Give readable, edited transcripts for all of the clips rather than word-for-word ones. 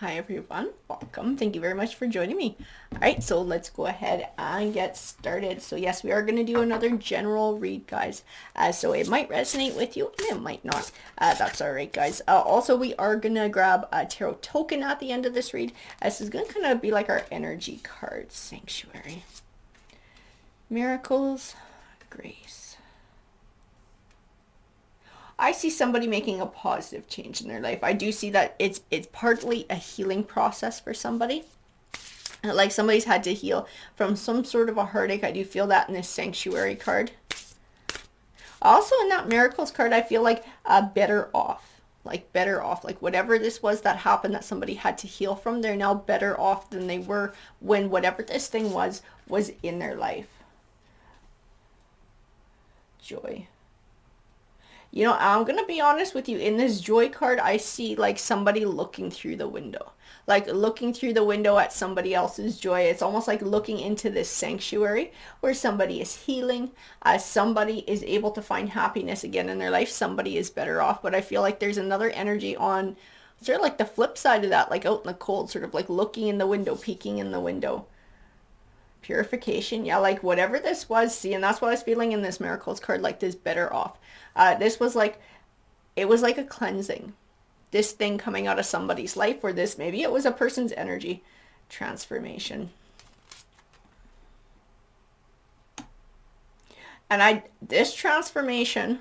Hi everyone, welcome. Thank you very much for joining me. All right, so let's go ahead and get started. So yes, we are going to do another general read, guys. So it might resonate with you and it might not. That's all right, guys. Also, we are going to grab a tarot token at the end of this read. This is going to kind of be like our energy card. Sanctuary. Miracles. Grace. I see somebody making a positive change in their life. I do see that it's partly a healing process for somebody. Like somebody's had to heal from some sort of a heartache. I do feel that in this sanctuary card. Also in that miracles card, I feel like better off. Like better off. Like whatever this was that happened that somebody had to heal from, they're now better off than they were when whatever this thing was in their life. Joy. You know, I'm going to be honest with you. In this joy card, I see like somebody looking through the window. Like looking through the window at somebody else's joy. It's almost like looking into this sanctuary where somebody is healing. Somebody is able to find happiness again in their life. Somebody is better off. But I feel like there's another energy on sort of like the flip side of that. Like out in the cold, sort of like looking in the window, peeking in the window. Purification, yeah, like whatever this was, see, and that's what I was feeling in this miracles card, like this better off. This was like, it was like a cleansing. This thing coming out of somebody's life, or this, maybe it was a person's energy. Transformation. And this transformation,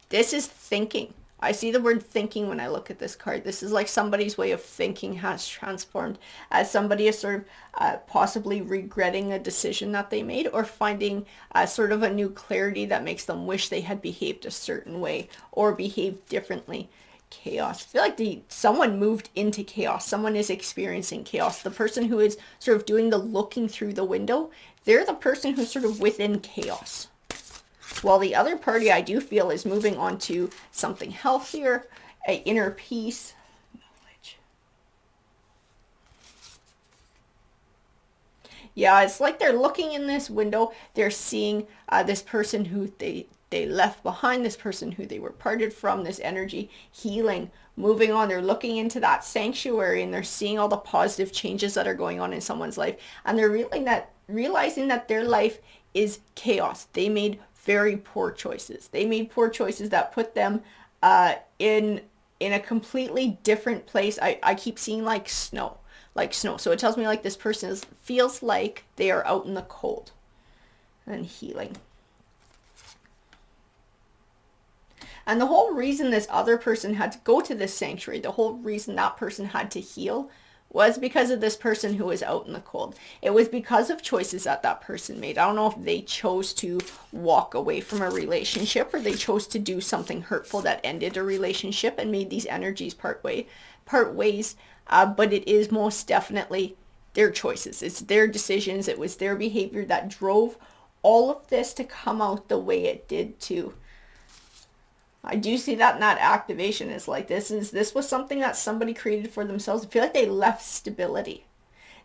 this is thinking. I see the word thinking when I look at this card. This is like somebody's way of thinking has transformed, as somebody is sort of possibly regretting a decision that they made, or finding sort of a new clarity that makes them wish they had behaved a certain way or behaved differently. Chaos. I feel like someone moved into chaos. Someone is experiencing chaos. The person who is sort of doing the looking through the window, they're the person who's sort of within chaos. While the other party, I do feel, is moving on to something healthier, an inner peace. Knowledge. Yeah, it's like they're looking in this window. They're seeing this person who they left behind, this person who they were parted from, this energy healing, moving on. They're looking into that sanctuary and they're seeing all the positive changes that are going on in someone's life. And they're realizing that their life is chaos. They made very poor choices. They made poor choices that put them in a completely different place. I keep seeing like snow. So it tells me like this person feels like they are out in the cold. And healing. And the whole reason this other person had to go to this sanctuary, the whole reason that person had to heal, was because of this person who was out in the cold. It was because of choices that person made. I don't know if they chose to walk away from a relationship, or they chose to do something hurtful that ended a relationship and made these energies part ways. But it is most definitely their choices. It's their decisions. It was their behavior that drove all of this to come out the way it did too. I do see that in that activation is like this was something that somebody created for themselves. I feel like they left stability.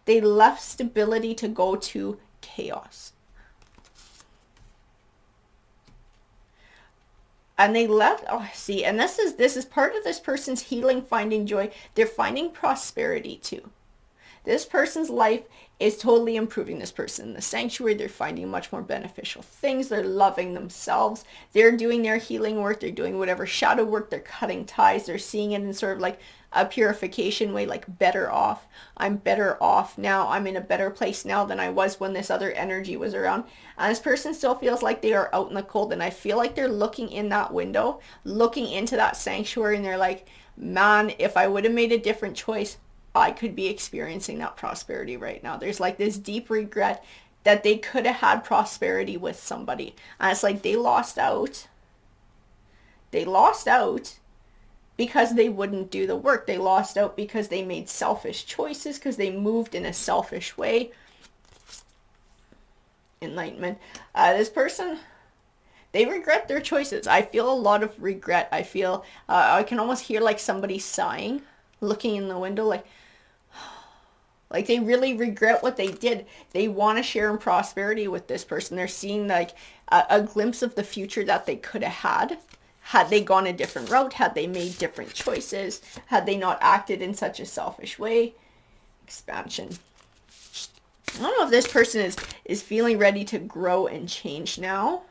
They left stability to go to chaos. And they left, see, and this is part of this person's healing, finding joy. They're finding prosperity too. This person's life is totally improving. This person in the sanctuary, they're finding much more beneficial things. They're loving themselves. They're doing their healing work. They're doing whatever shadow work. They're cutting ties. They're seeing it in sort of like a purification way, like better off. I'm better off now. I'm in a better place now than I was when this other energy was around. And this person still feels like they are out in the cold. And I feel like they're looking in that window, looking into that sanctuary, and they're like, man, if I would have made a different choice, I could be experiencing that prosperity right now. There's like this deep regret that they could have had prosperity with somebody. And it's like they lost out. They lost out because they wouldn't do the work. They lost out because they made selfish choices, because they moved in a selfish way. Enlightenment. This person, they regret their choices. I feel a lot of regret. I feel, I can almost hear like somebody sighing, looking in the window like they really regret what they did. They want to share in prosperity with this person. They're seeing like a glimpse of the future that they could have Had they gone a different route, had they made different choices, had they not acted in such a selfish way? Expansion. I don't know if this person is feeling ready to grow and change now.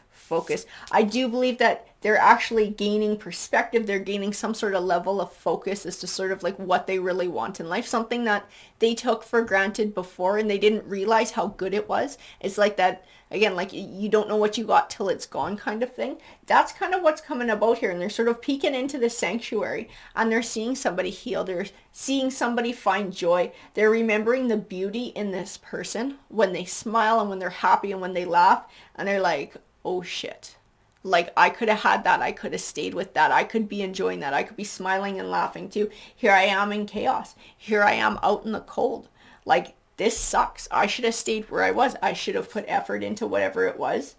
Focus. I do believe that they're actually gaining perspective. They're gaining some sort of level of focus as to sort of like what they really want in life. Something that they took for granted before and they didn't realize how good it was. It's like that, again, like you don't know what you got till it's gone kind of thing. That's kind of what's coming about here. And they're sort of peeking into the sanctuary and they're seeing somebody heal. They're seeing somebody find joy. They're remembering the beauty in this person when they smile and when they're happy and when they laugh. And they're like, oh shit. Like I could have had that. I could have stayed with that. I could be enjoying that. I could be smiling and laughing too. Here I am in chaos. Here I am out in the cold. Like this sucks. I should have stayed where I was. I should have put effort into whatever it was.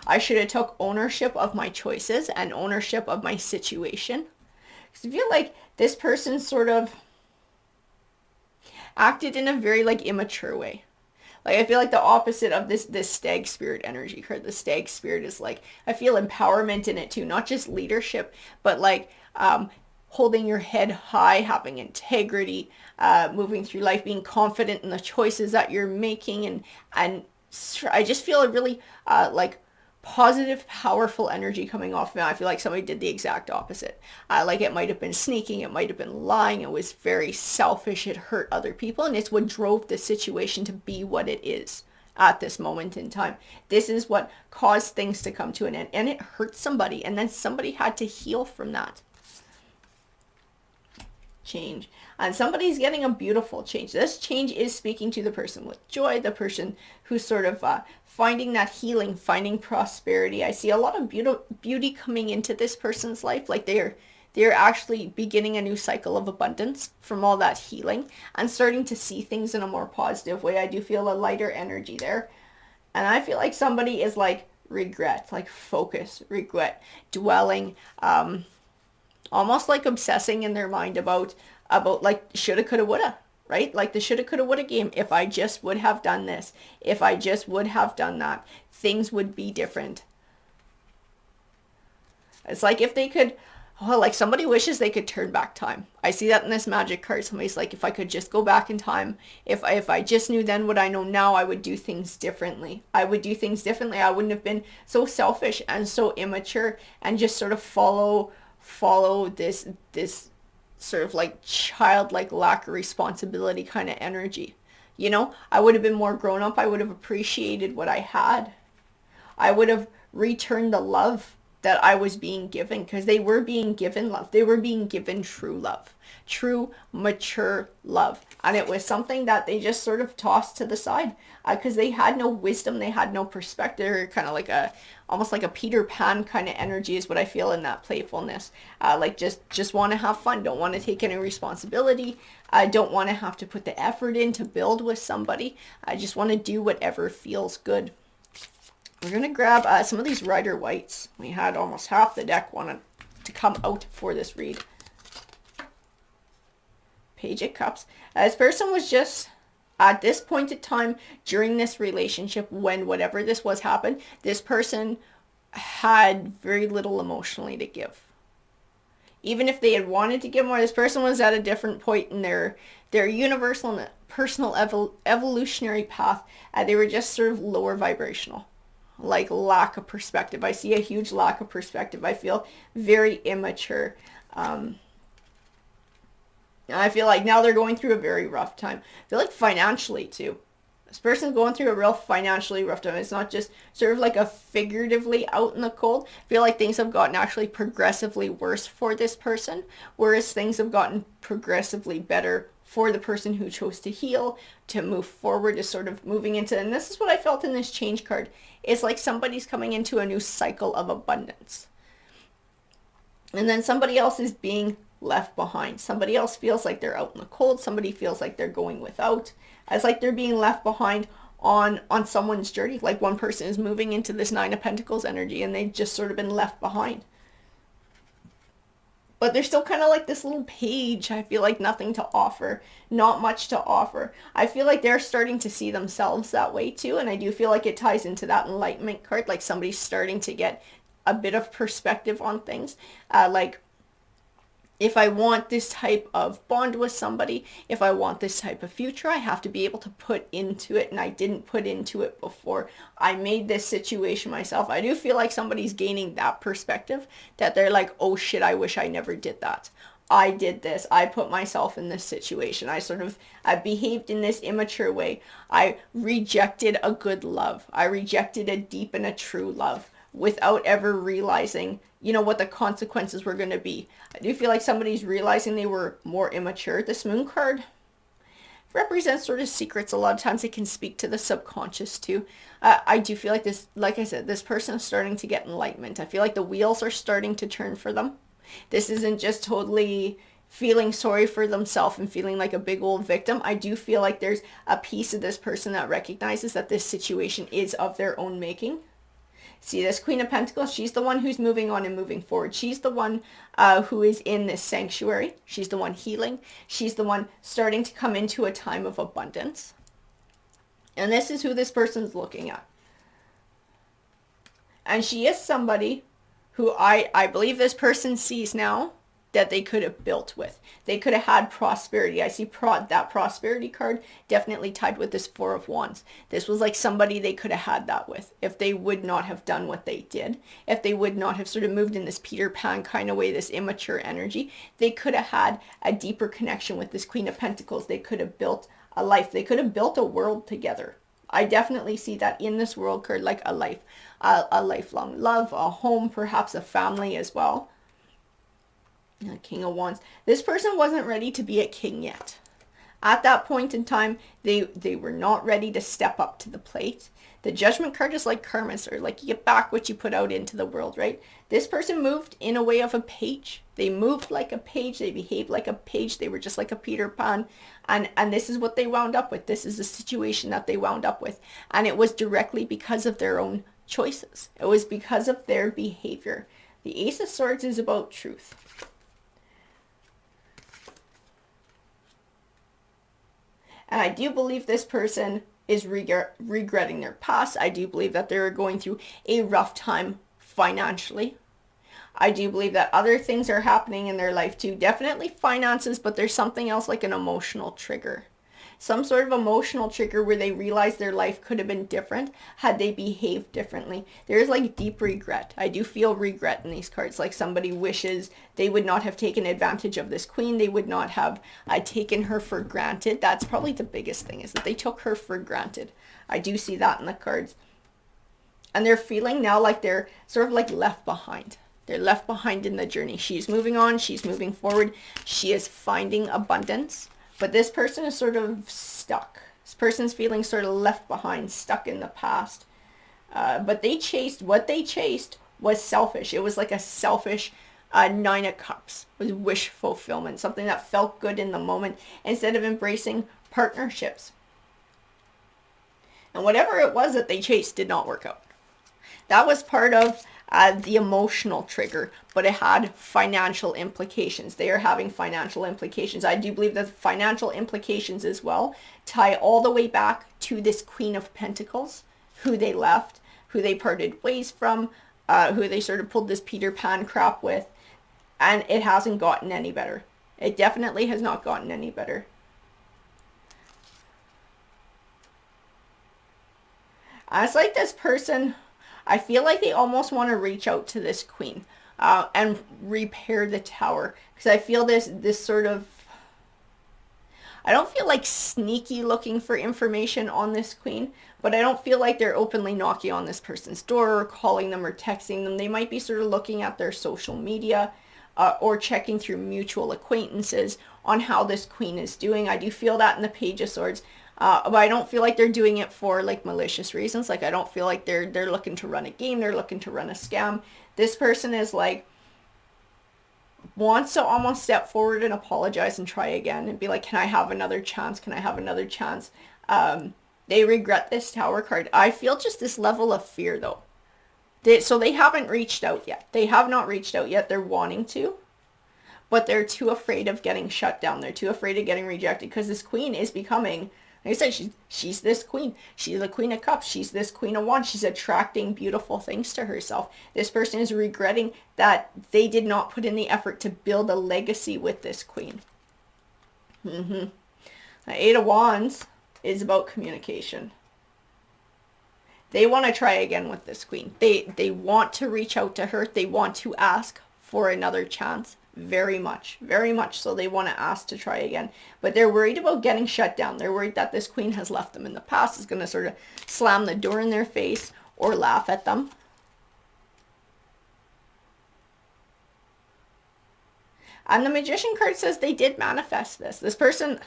I should have took ownership of my choices and ownership of my situation. Because I feel like this person sort of acted in a very like immature way. Like, I feel like the opposite of this stag spirit energy card. The stag spirit is like, I feel empowerment in it too. Not just leadership, but like holding your head high, having integrity, moving through life, being confident in the choices that you're making. And I just feel a really like positive, powerful energy coming off me. I feel like somebody did the exact opposite. Like it might have been sneaking, it might have been lying, it was very selfish, it hurt other people, and it's what drove the situation to be what it is at this moment in time. This is what caused things to come to an end, and it hurt somebody, and then somebody had to heal from that. Change. And somebody's getting a beautiful change. This change is speaking to the person with joy, the person who's sort of finding that healing, finding prosperity. I see a lot of beauty coming into this person's life. Like they're actually beginning a new cycle of abundance from all that healing and starting to see things in a more positive way. I do feel a lighter energy there. And I feel like somebody is like regret, like focus, regret, dwelling, almost like obsessing in their mind about like shoulda, coulda, woulda, right? Like the shoulda, coulda, woulda game. If I just would have done this, if I just would have done that, things would be different. It's like if they could, oh, like somebody wishes they could turn back time. I see that in this magic card. Somebody's like, if I could just go back in time, if I just knew then what I know now, I would do things differently. I would do things differently. I wouldn't have been so selfish and so immature and just sort of follow this sort of like childlike lack of responsibility kind of energy. You know, I would have been more grown up. I would have appreciated what I had. I would have returned the love that I was being given, because they were being given love. They were being given true love, true mature love. And it was something that they just sort of tossed to the side because they had no wisdom. They had no perspective. They're kind of like almost like a Peter Pan kind of energy is what I feel in that playfulness. Like just want to have fun. Don't want to take any responsibility. I don't want to have to put the effort in to build with somebody. I just want to do whatever feels good. We're going to grab some of these Rider Whites. We had almost half the deck wanted to come out for this read. Page of Cups. This person was just at this point in time during this relationship, when whatever this was happened, this person had very little emotionally to give. Even if they had wanted to give more, this person was at a different point in their universal and personal evolutionary path. They were just sort of lower vibrational. Like lack of perspective. I see a huge lack of perspective. I feel very immature. I feel like now they're going through a very rough time. I feel like financially too. This person's going through a real financially rough time. It's not just sort of like a figuratively out in the cold. I feel like things have gotten actually progressively worse for this person, whereas things have gotten progressively better for the person who chose to heal, to move forward, is sort of moving into, and this is what I felt in this change card. It's like somebody's coming into a new cycle of abundance. And then somebody else is being left behind. Somebody else feels like they're out in the cold. Somebody feels like they're going without. It's like they're being left behind on someone's journey. Like one person is moving into this Nine of Pentacles energy and they've just sort of been left behind. But they're still kind of like this little page. I feel like nothing to offer, not much to offer. I feel like they're starting to see themselves that way too. And I do feel like it ties into that enlightenment card. Like somebody's starting to get a bit of perspective on things. Like, if I want this type of bond with somebody, if I want this type of future, I have to be able to put into it, and I didn't put into it before I made this situation myself. I do feel like somebody's gaining that perspective, that they're like, oh shit, I wish I never did that. I did this. I put myself in this situation. I behaved in this immature way. I rejected a good love. I rejected a deep and a true love without ever realizing, what the consequences were going to be. I do feel like somebody's realizing they were more immature. This moon card represents sort of secrets. A lot of times it can speak to the subconscious too. I do feel like this, like I said, this person is starting to get enlightenment. I feel like the wheels are starting to turn for them. This isn't just totally feeling sorry for themselves and feeling like a big old victim. I do feel like there's a piece of this person that recognizes that this situation is of their own making. See, this Queen of Pentacles, she's the one who's moving on and moving forward. She's the one who is in this sanctuary. She's the one healing. She's the one starting to come into a time of abundance. And this is who this person's looking at. And she is somebody who I believe this person sees now that they could have built with. They could have had prosperity. I see that prosperity card definitely tied with this Four of Wands. This was like somebody they could have had that with if they would not have done what they did. If they would not have sort of moved in this Peter Pan kind of way, this immature energy, they could have had a deeper connection with this Queen of Pentacles. They could have built a life. They could have built a world together. I definitely see that in this world card, like a life, a lifelong love, a home, perhaps a family as well. King of Wands. This person wasn't ready to be a king yet. At that point in time, they were not ready to step up to the plate. The Judgment card is like karma, or like you get back what you put out into the world, right? This person moved in a way of a page. They moved like a page. They behaved like a page. They were just like a Peter Pan. And this is what they wound up with. This is the situation that they wound up with. And it was directly because of their own choices. It was because of their behavior. The Ace of Swords is about truth. And I do believe this person is regretting their past. I do believe that they're going through a rough time financially. I do believe that other things are happening in their life too. Definitely finances, but there's something else like an emotional trigger. Some sort of emotional trigger where they realize their life could have been different had they behaved differently. There's like deep regret. I do feel regret in these cards. Like somebody wishes they would not have taken advantage of this queen. They would not have taken her for granted. That's probably the biggest thing, is that they took her for granted. I do see that in the cards. And they're feeling now like they're sort of like left behind. They're left behind in the journey. She's moving on. She's moving forward. She is finding abundance. But this person is sort of stuck. This person's feeling sort of left behind, stuck in the past. But what they chased was selfish. It was like a selfish Nine of Cups. It was wish fulfillment, something that felt good in the moment instead of embracing partnerships. And whatever it was that they chased did not work out. That was part of the emotional trigger, but it had financial implications. They are having financial implications. I do believe that the financial implications as well tie all the way back to this Queen of Pentacles, who they left, who they parted ways from, who they sort of pulled this Peter Pan crap with, and it hasn't gotten any better. It definitely has not gotten any better. And it's like this person, I feel like they almost want to reach out to this queen and repair the tower. Because I feel this sort of, I don't feel like sneaky looking for information on this queen, but I don't feel like they're openly knocking on this person's door or calling them or texting them. They might be sort of looking at their social media or checking through mutual acquaintances on how this queen is doing. I do feel that in the Page of Swords. But I don't feel like they're doing it for like malicious reasons. Like I don't feel like they're looking to run a game. They're looking to run a scam. This person is like, wants to almost step forward and apologize and try again and be like, can I have another chance? Can I have another chance? They regret this Tower card. I feel just this level of fear though. So they haven't reached out yet. They have not reached out yet. They're wanting to, but they're too afraid of getting shut down. They're too afraid of getting rejected because this queen is becoming Like I said, she's this queen. She's the Queen of Cups. She's this Queen of Wands. She's attracting beautiful things to herself. This person is regretting that they did not put in the effort to build a legacy with this queen. The Eight of Wands is about communication. They want to try again with this queen. They want to reach out to her. They want to ask for another chance. Very much so. They want to ask to try again, but they're worried about getting shut down. They're worried that this queen has left them in the past, is going to sort of slam the door in their face or laugh at them. And the Magician card says they did manifest this. This person,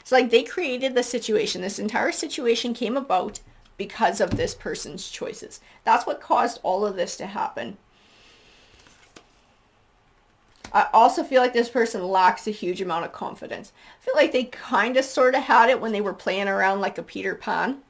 it's like they created the situation. This entire situation came about because of this person's choices. That's what caused all of this to happen. I also feel like this person lacks a huge amount of confidence. I feel like they kind of sort of had it when they were playing around like a Peter Pan.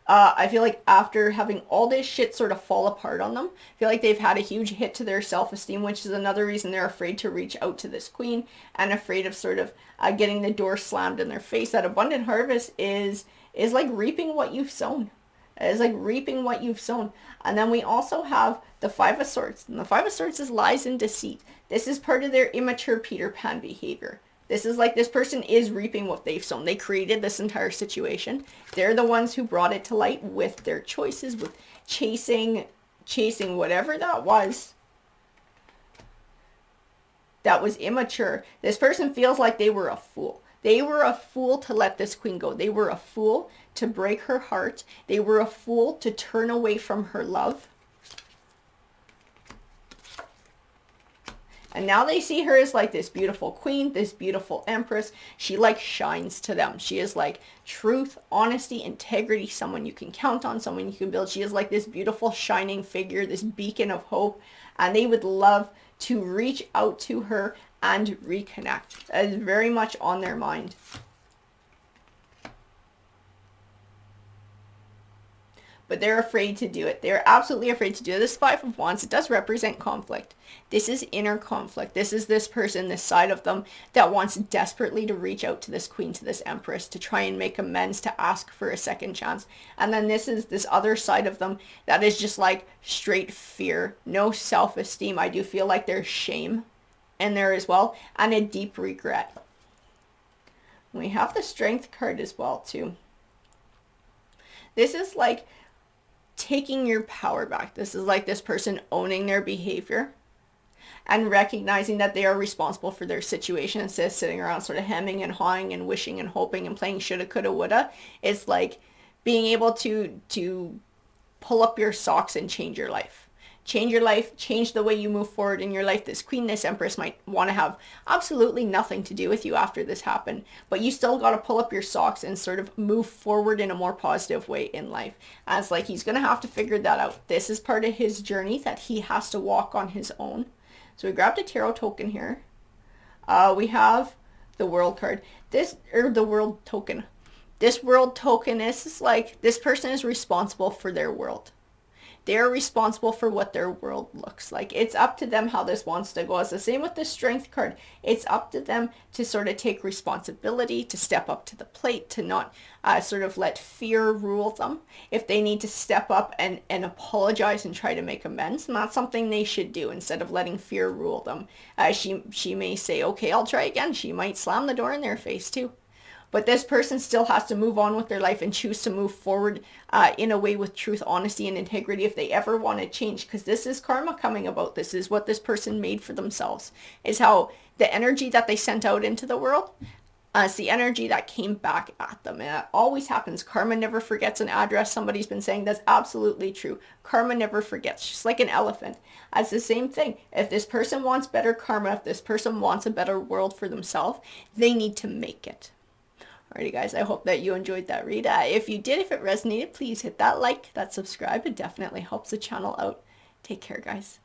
I feel like after having all this shit sort of fall apart on them, I feel like they've had a huge hit to their self-esteem, which is another reason they're afraid to reach out to this queen and afraid of sort of getting the door slammed in their face. That abundant harvest is like reaping what you've sown. It's like reaping what you've sown. And then we also have the Five of Swords. And the Five of Swords is lies and deceit. This is part of their immature Peter Pan behavior. This is like this person is reaping what they've sown. They created this entire situation. They're the ones who brought it to light with their choices, with chasing whatever that was immature. This person feels like they were a fool. They were a fool to let this queen go. They were a fool to break her heart. They were a fool to turn away from her love. And now they see her as like this beautiful queen, this beautiful empress. She like shines to them. She is like truth, honesty, integrity, someone you can count on, someone you can build. She is like this beautiful shining figure, this beacon of hope. And they would love to reach out to her and reconnect. That is very much on their mind. But they're afraid to do it. They're absolutely afraid to do it. This Five of Wands, it does represent conflict. This is inner conflict. This is this person, this side of them that wants desperately to reach out to this queen, to this empress, to try and make amends, to ask for a second chance. And then this is this other side of them that is just like straight fear, no self-esteem. I do feel like there's shame in there as well, and a deep regret. We have the Strength card as well too. This is like taking your power back. This is like this person owning their behavior and recognizing that they are responsible for their situation instead of sitting around sort of hemming and hawing and wishing and hoping and playing shoulda, coulda, woulda. It's like being able to pull up your socks and change your life. Change your life, change the way you move forward in your life. This queen, this empress might want to have absolutely nothing to do with you after this happened, but you still got to pull up your socks and sort of move forward in a more positive way in life. And it's like he's going to have to figure that out. This is part of his journey that he has to walk on his own. So we grabbed a tarot token here. We have the World card. The World token. This World token is like this person is responsible for their world. They're responsible for what their world looks like. It's up to them how this wants to go. It's the same with the Strength card. It's up to them to sort of take responsibility, to step up to the plate, to not sort of let fear rule them. If they need to step up and apologize and try to make amends, and that's something they should do instead of letting fear rule them. She may say, okay, I'll try again. She might slam the door in their face too. But this person still has to move on with their life and choose to move forward in a way with truth, honesty, and integrity if they ever want to change. Because this is karma coming about. This is what this person made for themselves. Is how the energy that they sent out into the world, it's the energy that came back at them. And that always happens. Karma never forgets an address. Somebody's been saying that's absolutely true. Karma never forgets. Just like an elephant. It's the same thing. If this person wants better karma, if this person wants a better world for themselves, they need to make it. Alrighty guys, I hope that you enjoyed that read. If you did, if it resonated, please hit that like, that subscribe. It definitely helps the channel out. Take care guys.